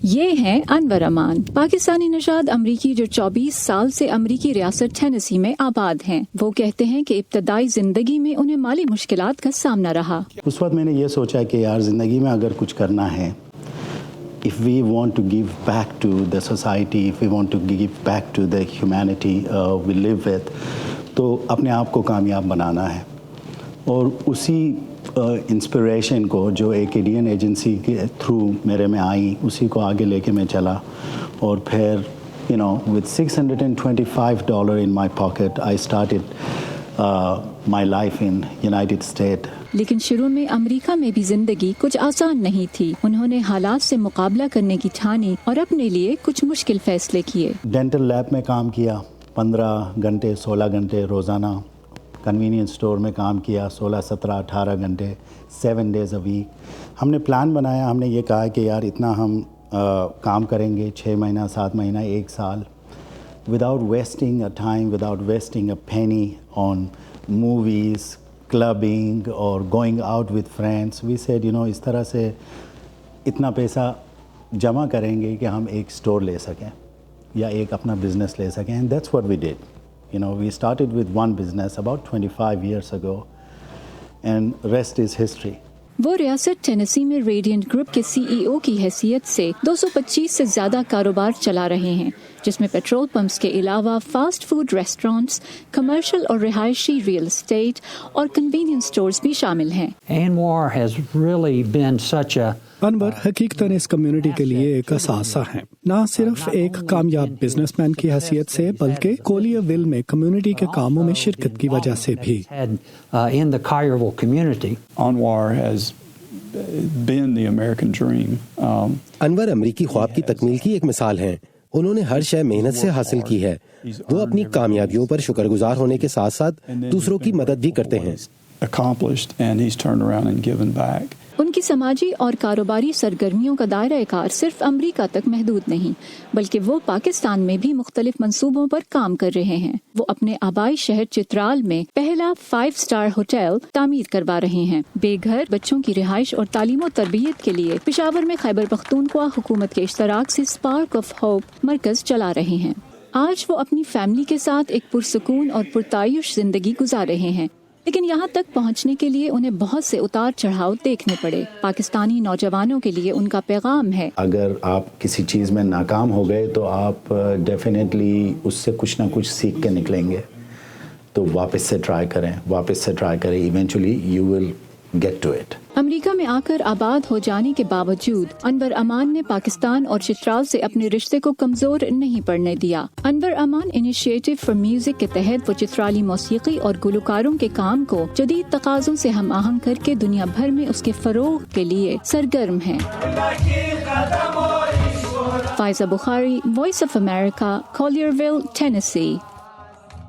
یہ ہیں انور امان، پاکستانی نژاد امریکی جو 24 سال سے امریکی ریاست ٹینیسی میں آباد ہیں۔ وہ کہتے ہیں کہ ابتدائی زندگی میں انہیں مالی مشکلات کا سامنا رہا۔ اس وقت میں نے یہ سوچا کہ یار زندگی میں اگر کچھ کرنا ہے، if we want to give back to the society, if we want to give back to the humanity we live with، تو اپنے آپ کو کامیاب بنانا ہے۔ اور اسی انسپریشن کو جو ایک انڈین ایجنسی کے تھرو میرے میں آئی، اسی کو آگے لے کے میں چلا، اور پھر with $625 in my pocket I started my life in United States۔ لیکن شروع میں امریکہ میں بھی زندگی کچھ آسان نہیں تھی۔ انہوں نے حالات سے مقابلہ کرنے کی ٹھانی اور اپنے لیے کچھ مشکل فیصلے کیے۔ ڈینٹل لیب میں کام کیا 15 گھنٹے 16 گھنٹے روزانہ، کنوینئنس اسٹور میں کام کیا 16 17 18 گھنٹے 7 days a week۔ ہم نے پلان بنایا، ہم نے یہ کہا کہ یار اتنا ہم کام کریں گے 6 مہینہ 7 مہینہ 1 سال، without wasting a time, without wasting a penny on movies, clubbing اور going out with friends. We said اس طرح سے اتنا پیسہ جمع کریں گے کہ ہم ایک اسٹور لے سکیں یا ایک اپنا بزنس لے سکیں، and that's what we did. we started with one business about 25 years ago and rest is history۔ وہ ریاست ٹینیسی میں ریڈینٹ گروپ کے CEO کی حیثیت سے 225 سے زیادہ کاروبار چلا رہے ہیں، جس میں پیٹرول پمپس کے علاوہ فاسٹ فوڈ ریسٹورانٹس، کمرشل اور رہائشی ریل اسٹیٹ اور کنوینئنس اسٹورز بھی شامل ہیں۔ انور حقیقتاً اس کمیونٹی کے لیے ایک اثاثہ ہیں، نہ صرف ایک کامیاب بزنس مین کی حیثیت سے بلکہ کولیا ویل میں کمیونٹی کے کاموں میں شرکت کی وجہ سے بھی۔ انور امریکی خواب کی تکمیل کی ایک مثال ہیں۔ انہوں نے ہر شے محنت سے حاصل کی ہے۔ وہ اپنی کامیابیوں پر شکر گزار ہونے کے ساتھ ساتھ دوسروں کی مدد بھی کرتے ہیں۔ ان کی سماجی اور کاروباری سرگرمیوں کا دائرہ کار صرف امریکہ تک محدود نہیں، بلکہ وہ پاکستان میں بھی مختلف منصوبوں پر کام کر رہے ہیں۔ وہ اپنے آبائی شہر چترال میں پہلا 5 اسٹار ہوٹل تعمیر کروا رہے ہیں۔ بے گھر بچوں کی رہائش اور تعلیم و تربیت کے لیے پشاور میں خیبر پختونخوا حکومت کے اشتراک سے اسپارک آف ہوپ مرکز چلا رہے ہیں۔ آج وہ اپنی فیملی کے ساتھ ایک پرسکون اور پرتعیش زندگی گزار رہے ہیں، لیکن یہاں تک پہنچنے کے لیے انہیں بہت سے اتار چڑھاؤ دیکھنے پڑے۔ پاکستانی نوجوانوں کے لیے ان کا پیغام ہے، اگر آپ کسی چیز میں ناکام ہو گئے تو آپ ڈیفینیٹلی اس سے کچھ نہ کچھ سیکھ کے نکلیں گے، تو واپس سے ٹرائی کریں، eventually you will get to it. امریکہ میں آ کر آباد ہو جانے کے باوجود انور امان نے پاکستان اور چترال سے اپنے رشتے کو کمزور نہیں پڑنے دیا۔ انور امان انیشیٹو فار میوزک کے تحت وہ چترالی موسیقی اور گلوکاروں کے کام کو جدید تقاضوں سے ہم آہنگ کر کے دنیا بھر میں اس کے فروغ کے لیے سرگرم ہیں۔ Faiza Bukhari, voice of America, Collierville, Tennessee.